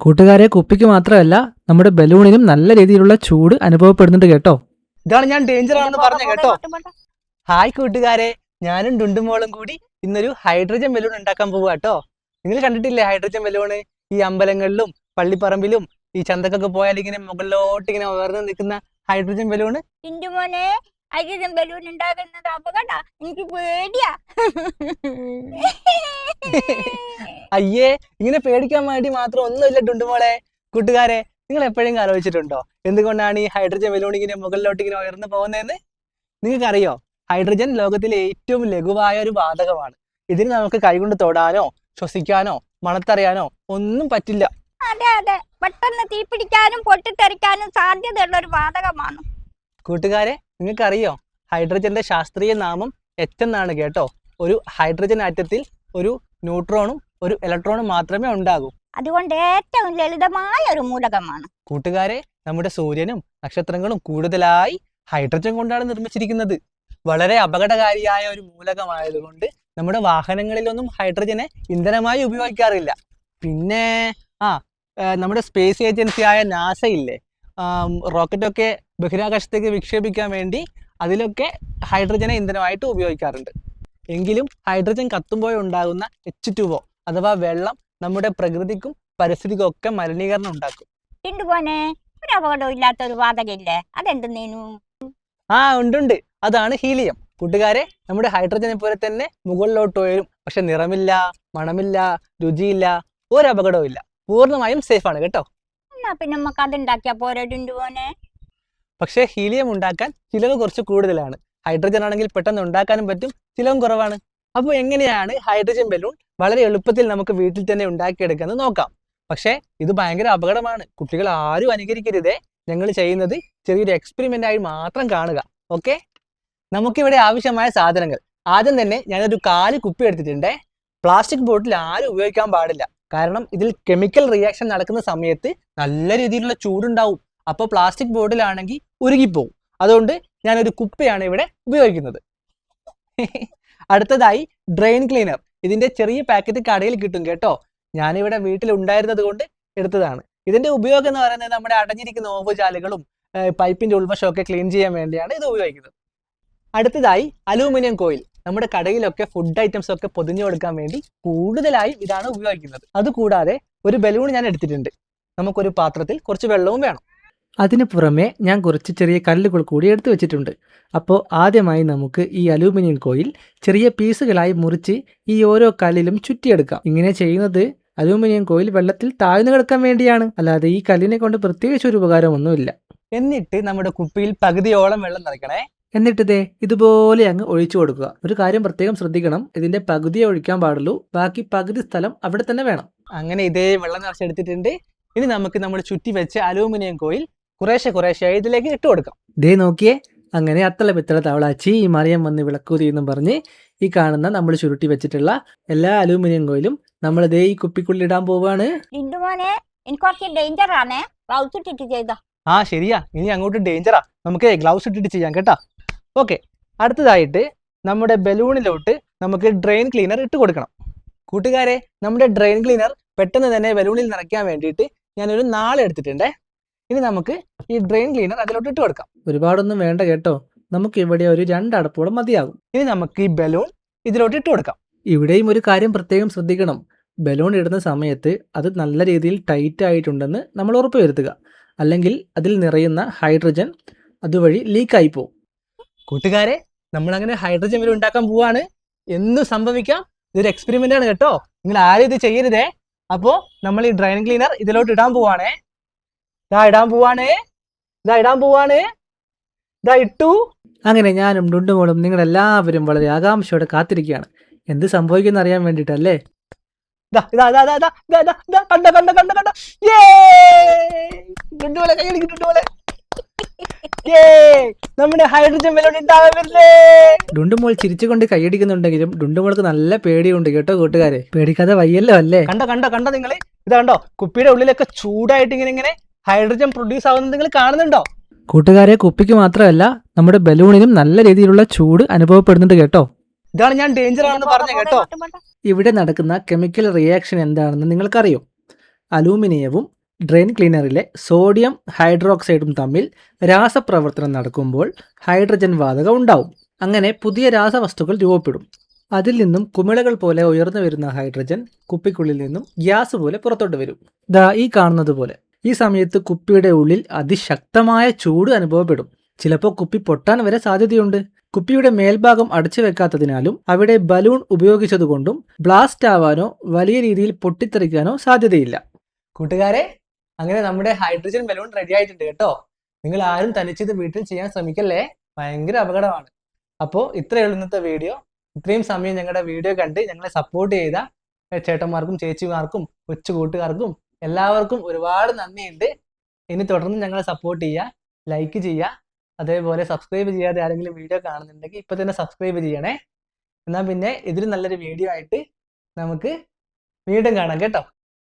കൂട്ടുകാരെ, കുപ്പിക്ക് മാത്രമല്ല നമ്മുടെ ബലൂണിനും നല്ല രീതിയിലുള്ള ചൂട് അനുഭവപ്പെടുന്നുണ്ട് കേട്ടോ. ഇതാണ് ഞാൻ ഡേഞ്ചർ ആണെന്ന് പറഞ്ഞ കേട്ടോ. ഹായ് കൂട്ടുകാരെ, ഞാനും ഡുണ്ടുമോളും കൂടി ഇന്നൊരു ഹൈഡ്രജൻ ബലൂൺ ഉണ്ടാക്കാൻ പോവുക കേട്ടോ. നിങ്ങൾ കണ്ടിട്ടില്ലേ ഹൈഡ്രജൻ ബലൂണ്? ഈ അമ്പലങ്ങളിലും പള്ളിപ്പറമ്പിലും ഈ ചന്തക്കൊക്കെ പോയാൽ ഇങ്ങനെ മുകളിലോട്ട് ഇങ്ങനെ ഉയർന്നു നിൽക്കുന്ന ഹൈഡ്രജൻ ബലൂണ്. ഹൈഡ്രജൻ ബലൂൺ ഉണ്ടാകുന്നത് അപകട, എനിക്ക് പേടിയാ. അയ്യേ, ഇങ്ങനെ പേടിക്കാൻ വേണ്ടി മാത്രം ഒന്നുമില്ല ഡുണ്ടുമോളെ. കൂട്ടുകാരെ, നിങ്ങൾ എപ്പോഴെങ്കിലും ആലോചിച്ചിട്ടുണ്ടോ എന്തുകൊണ്ടാണ് ഈ ഹൈഡ്രജൻ ബലൂൺ ഇങ്ങനെ മുകളിലോട്ട് ഇങ്ങനെ ഉയർന്നു പോകുന്നതെന്ന്? നിങ്ങൾക്കറിയോ? ഹൈഡ്രജൻ ലോകത്തിലെ ഏറ്റവും ലഘുവായ ഒരു വാതകമാണ്. ഇതിന് നമുക്ക് കൈകൊണ്ട് തൊടാനോ ശ്വസിക്കാനോ മണത്തറിയാനോ ഒന്നും പറ്റില്ല. അതെ അതെ, പെട്ടെന്ന് തീപിടിക്കാനും പൊട്ടിത്തെറിക്കാനും സാധ്യതയുള്ള ഒരു വാതകമാണ്. കൂട്ടുകാരെ, നിങ്ങൾക്കറിയോ ഹൈഡ്രജന്റെ ശാസ്ത്രീയ നാമം എച്ച് എന്നാണ് കേട്ടോ. ഒരു ഹൈഡ്രജൻ ആറ്റത്തിൽ ഒരു ന്യൂട്രോണും ഒരു ഇലക്ട്രോണും മാത്രമേ ഉണ്ടാകൂ. അതുകൊണ്ട് ഏറ്റവും ലളിതമായ ഒരു മൂലകമാണ്. കൂട്ടുകാരെ, നമ്മുടെ സൂര്യനും നക്ഷത്രങ്ങളും കൂടുതലായി ഹൈഡ്രജൻ കൊണ്ടാണ് നിർമ്മിച്ചിരിക്കുന്നത്. വളരെ അപകടകാരിയായ ഒരു മൂലകമായതുകൊണ്ട് നമ്മുടെ വാഹനങ്ങളിലൊന്നും ഹൈഡ്രജനെ ഇന്ധനമായി ഉപയോഗിക്കാറില്ല. പിന്നെ നമ്മുടെ സ്പേസ് ഏജൻസിയായ നാസ ഇല്ലേ, റോക്കറ്റൊക്കെ ബഹിരാകാശത്തേക്ക് വിക്ഷേപിക്കാൻ വേണ്ടി അതിലൊക്കെ ഹൈഡ്രജനെ ഇന്ധനമായിട്ട് ഉപയോഗിക്കാറുണ്ട്. എങ്കിലും ഹൈഡ്രജൻ കത്തുമ്പോഴുണ്ടാകുന്ന H2O അഥവാ വെള്ളം നമ്മുടെ പ്രകൃതിക്കും പരിസ്ഥിതിക്കും ഒക്കെ മലിനീകരണം ഉണ്ടാക്കും. ഒരു അപകടവും ഇല്ലാത്ത ഒരു വാതകമില്ലേ, അതെന്തെന്നേനു? ഉണ്ട്. അതാണ് ഹീലിയം. കൂട്ടുകാരെ, നമ്മുടെ ഹൈഡ്രജനെ പോലെ തന്നെ മുകളിലോട്ട് ഉയരും. പക്ഷെ നിറമില്ല, മണമില്ല, രുചിയില്ല, ഒരു അപകടവും ഇല്ല. പൂർണ്ണമായും സേഫ് ആണ് കേട്ടോ. എന്നാ പിന്നെ നമുക്ക് അതുണ്ടാക്കിയാ പോരെ ടിന്റുമോനെ? പക്ഷേ ഹീലിയം ഉണ്ടാക്കാൻ ചിലവ് കുറച്ച് കൂടുതലാണ്. ഹൈഡ്രജൻ ആണെങ്കിൽ പെട്ടെന്ന് ഉണ്ടാക്കാനും പറ്റും, ചിലവും കുറവാണ്. അപ്പോൾ എങ്ങനെയാണ് ഹൈഡ്രജൻ ബലൂൺ വളരെ എളുപ്പത്തിൽ നമുക്ക് വീട്ടിൽ തന്നെ ഉണ്ടാക്കിയെടുക്കുന്നത് നോക്കാം. പക്ഷേ ഇത് ഭയങ്കര അപകടമാണ്. കുട്ടികൾ ആരും അനുകരിക്കരുതേ. ഞങ്ങൾ ചെയ്യുന്നത് ചെറിയൊരു എക്സ്പെരിമെന്റ് ആയി മാത്രം കാണുക. ഓക്കെ, നമുക്കിവിടെ ആവശ്യമായ സാധനങ്ങൾ. ആദ്യം തന്നെ ഞാനൊരു 4 കുപ്പി എടുത്തിട്ടുണ്ടേ. പ്ലാസ്റ്റിക് ബോട്ടിൽ ആരും ഉപയോഗിക്കാൻ പാടില്ല. കാരണം ഇതിൽ കെമിക്കൽ റിയാക്ഷൻ നടക്കുന്ന സമയത്ത് നല്ല രീതിയിലുള്ള ചൂടുണ്ടാവും. അപ്പോൾ പ്ലാസ്റ്റിക് ബോട്ടിലാണെങ്കിൽ ഉരുകിപ്പോവും. അതുകൊണ്ട് ഞാനൊരു കുപ്പിയാണ് ഇവിടെ ഉപയോഗിക്കുന്നത്. അടുത്തതായി ഡ്രെയിൻ ക്ലീനർ. ഇതിന്റെ ചെറിയ പാക്കറ്റ് കടയിൽ കിട്ടും കേട്ടോ. ഞാനിവിടെ വീട്ടിൽ ഉണ്ടായിരുന്നത് കൊണ്ട് എടുത്തതാണ്. ഇതിന്റെ ഉപയോഗം എന്ന് പറയുന്നത് നമ്മുടെ അടഞ്ഞിരിക്കുന്ന ഓവുചാലുകളും പൈപ്പിന്റെ ഉൾവശമൊക്കെ ക്ലീൻ ചെയ്യാൻ വേണ്ടിയാണ് ഇത് ഉപയോഗിക്കുന്നത്. അടുത്തതായി അലൂമിനിയം കോയിൽ. നമ്മുടെ കടയിലൊക്കെ ഫുഡ് ഐറ്റംസ് ഒക്കെ പൊതിഞ്ഞു കൊടുക്കാൻ വേണ്ടി കൂടുതലായും ഇതാണ് ഉപയോഗിക്കുന്നത്. അതുകൂടാതെ ഒരു ബലൂൺ ഞാൻ എടുത്തിട്ടുണ്ട്. നമുക്കൊരു പാത്രത്തിൽ കുറച്ച് വെള്ളവും വേണം. അതിന് പുറമെ ഞാൻ കുറച്ച് ചെറിയ കല്ലുകൾ കൂടി എടുത്തു വെച്ചിട്ടുണ്ട്. അപ്പോൾ ആദ്യമായി നമുക്ക് ഈ അലൂമിനിയം കോയിൽ ചെറിയ പീസുകളായി മുറിച്ച് ഈ ഓരോ കല്ലിലും ചുറ്റിയെടുക്കാം. ഇങ്ങനെ ചെയ്യുന്നത് അലൂമിനിയം കോയിൽ വെള്ളത്തിൽ താഴ്ന്നു കിടക്കാൻ വേണ്ടിയാണ്, അല്ലാതെ ഈ കല്ലിനെ കൊണ്ട് പ്രത്യേകിച്ച് ഒരു ഉപകാരമൊന്നുമില്ല. എന്നിട്ട് നമ്മുടെ കുപ്പിയിൽ പകുതിയോളം വെള്ളം നിറയ്ക്കണേ. എന്നിട്ട് ഇതുപോലെ അങ്ങ് ഒഴിച്ചു കൊടുക്കുക. ഒരു കാര്യം പ്രത്യേകം ശ്രദ്ധിക്കണം, ഇതിന്റെ പകുതിയെ ഒഴിക്കാൻ പാടുള്ളൂ, ബാക്കി പകുതി സ്ഥലം അവിടെ തന്നെ വേണം. അങ്ങനെ ഇതേ വെള്ളം നിറച്ചെടുത്തിട്ടുണ്ട്. ഇനി നമുക്ക് നമ്മൾ ചുറ്റി വെച്ച അലൂമിനിയം കോയിൽ കുറേശ്ശെ ഇതിലേക്ക് ഇട്ട് കൊടുക്കാം. നോക്കിയേ, അങ്ങനെ അത്തള പിത്തള തവളാച്ചി ഈ മറിയം വന്ന് വിളക്കൂതി എന്നും പറഞ്ഞ് ഈ കാണുന്ന നമ്മൾ ചുരുട്ടി വെച്ചിട്ടുള്ള എല്ലാ അലൂമിനിയം കോയിലും നമ്മൾ ഈ കുപ്പിക്കുള്ളിൽ ഇടാൻ പോവാണ്. ശരിയാ, ഇനി അങ്ങോട്ട് ഡേഞ്ചറാ. നമുക്ക് ഗ്ലൗസ് ഇട്ടിട്ട് ചെയ്യാം കേട്ടാ. ഓക്കെ, അടുത്തതായിട്ട് നമ്മുടെ ബലൂണിലോട്ട് നമുക്ക് ഡ്രെയിൻ ക്ലീനർ ഇട്ട് കൊടുക്കണം. കൂട്ടുകാരെ, നമ്മുടെ ഡ്രെയിൻ ക്ലീനർ പെട്ടെന്ന് തന്നെ ബലൂണിൽ നിറയ്ക്കാൻ വേണ്ടിയിട്ട് ഞാനൊരു 4 എടുത്തിട്ടുണ്ടേ. ഇനി നമുക്ക് ഈ ഡ്രെയിൻ ക്ലീനർ അതിലോട്ട് ഇട്ട് കൊടുക്കാം. ഒരുപാടൊന്നും വേണ്ട കേട്ടോ, നമുക്ക് ഇവിടെ ഒരു 2 അടപ്പോളം മതിയാകും. ഇനി നമുക്ക് ഈ ബലൂൺ ഇതിലോട്ട് ഇട്ട് കൊടുക്കാം. ഇവിടെയും ഒരു കാര്യം പ്രത്യേകം ശ്രദ്ധിക്കണം. ബലൂൺ ഇടുന്ന സമയത്ത് അത് നല്ല രീതിയിൽ ടൈറ്റ് ആയിട്ടുണ്ടെന്ന് നമ്മൾ ഉറപ്പ് വരുത്തുക. അല്ലെങ്കിൽ അതിൽ നിറയുന്ന ഹൈഡ്രജൻ അതുവഴി ലീക്കായി പോകും. കൂട്ടുകാരെ, നമ്മൾ അങ്ങനെ ഹൈഡ്രജൻ ബലൂൺ ഉണ്ടാക്കാൻ പോവാണ്. എന്തും സംഭവിക്കാം. ഇതൊരു എക്സ്പെരിമെന്റ് ആണ് കേട്ടോ. നിങ്ങൾ ആരും ഇത് ചെയ്യരുതേ. അപ്പോൾ നമ്മൾ ഈ ഡ്രെയിൻ ക്ലീനർ ഇതിലോട്ട് ഇടാൻ പോവാണേ. ഇട്ടു. അങ്ങനെ ഞാനും ഡുണ്ടുമോളും നിങ്ങളെല്ലാവരും വളരെ ആകാംക്ഷയോടെ കാത്തിരിക്കുകയാണ്. എന്ത് സംഭവിക്കുന്ന അറിയാൻ വേണ്ടിയിട്ടല്ലേ. നമ്മുടെ ഹൈഡ്രജൻ ബലൂൺ ഡുണ്ടുമോൾ ചിരിച്ചുകൊണ്ട് കൈയടിക്കുന്നുണ്ടെങ്കിലും ഡുണ്ടുമോൾക്ക് നല്ല പേടിയുണ്ട് കേട്ടോ കൂട്ടുകാരെ. പേടിക്കാതെ വയ്യല്ലോ അല്ലേ. കണ്ടോ നിങ്ങള്? ഇതാണ്ടോ കുപ്പിയുടെ ഉള്ളിലൊക്കെ ചൂടായിട്ട് ഇങ്ങനെ ഹൈഡ്രജൻ പ്രൊഡ്യൂസ് ആവുന്നത് നിങ്ങൾ കാണുന്നുണ്ടോ? കൂട്ടുകാരെ, കുപ്പിക്ക് മാത്രമല്ല നമ്മുടെ ബലൂണിനും നല്ല രീതിയിലുള്ള ചൂട് അനുഭവപ്പെടുന്നുണ്ട് കേട്ടോ. ഇതാണ് ഞാൻ ഡേഞ്ചർ ആണെന്ന് പറഞ്ഞ കേട്ടോ. ഇവിടെ നടക്കുന്ന കെമിക്കൽ റിയാക്ഷൻ എന്താണെന്ന് നിങ്ങൾക്കറിയോ? അലൂമിനിയവും ഡ്രെയിൻ ക്ലീനറിലെ സോഡിയം ഹൈഡ്രോക്സൈഡും തമ്മിൽ രാസപ്രവർത്തനം നടക്കുമ്പോൾ ഹൈഡ്രജൻ വാതകം ഉണ്ടാവും. അങ്ങനെ പുതിയ രാസവസ്തുക്കൾ രൂപപ്പെടും. അതിൽ നിന്നും കുമിളകൾ പോലെ ഉയർന്നു വരുന്ന ഹൈഡ്രജൻ കുപ്പിക്കുള്ളിൽ നിന്നും ഗ്യാസ് പോലെ പുറത്തോട്ട് വരും. ദാ ഈ കാണുന്നത് പോലെ. ഈ സമയത്ത് കുപ്പിയുടെ ഉള്ളിൽ അതിശക്തമായ ചൂട് അനുഭവപ്പെടും. ചിലപ്പോൾ കുപ്പി പൊട്ടാൻ വരെ സാധ്യതയുണ്ട്. കുപ്പിയുടെ മേൽഭാഗം അടച്ചു വെക്കാത്തതിനാലും അവിടെ ബലൂൺ ഉപയോഗിച്ചതുകൊണ്ടും ബ്ലാസ്റ്റ് ആവാനോ വലിയ രീതിയിൽ പൊട്ടിത്തെറിക്കാനോ സാധ്യതയില്ല. കൂട്ടുകാരെ, അങ്ങനെ നമ്മുടെ ഹൈഡ്രജൻ ബലൂൺ റെഡി ആയിട്ടുണ്ട് കേട്ടോ. നിങ്ങൾ ആരും തനിച്ചിത് വീട്ടിൽ ചെയ്യാൻ ശ്രമിക്കല്ലേ, ഭയങ്കര അപകടമാണ്. അപ്പോൾ ഇത്രയുള്ള ഇന്നത്തെ വീഡിയോ. ഇത്രയും സമയം ഞങ്ങളുടെ വീഡിയോ കണ്ട് ഞങ്ങളെ സപ്പോർട്ട് ചെയ്ത ചേട്ടന്മാർക്കും ചേച്ചിമാർക്കും കൊച്ചു കൂട്ടുകാർക്കും എല്ലാവർക്കും ഒരുപാട് നന്ദിയുണ്ട്. ഇനി തുടർന്ന് ഞങ്ങളെ സപ്പോർട്ട് ചെയ്യുക, ലൈക്ക് ചെയ്യുക, അതേപോലെ സബ്സ്ക്രൈബ് ചെയ്യാതെ ആരെങ്കിലും വീഡിയോ കാണുന്നുണ്ടെങ്കിൽ ഇപ്പം തന്നെ സബ്സ്ക്രൈബ് ചെയ്യണേ. എന്നാൽ പിന്നെ ഇതിൽ നല്ലൊരു വീഡിയോ ആയിട്ട് നമുക്ക് വീണ്ടും കാണാം കേട്ടോ.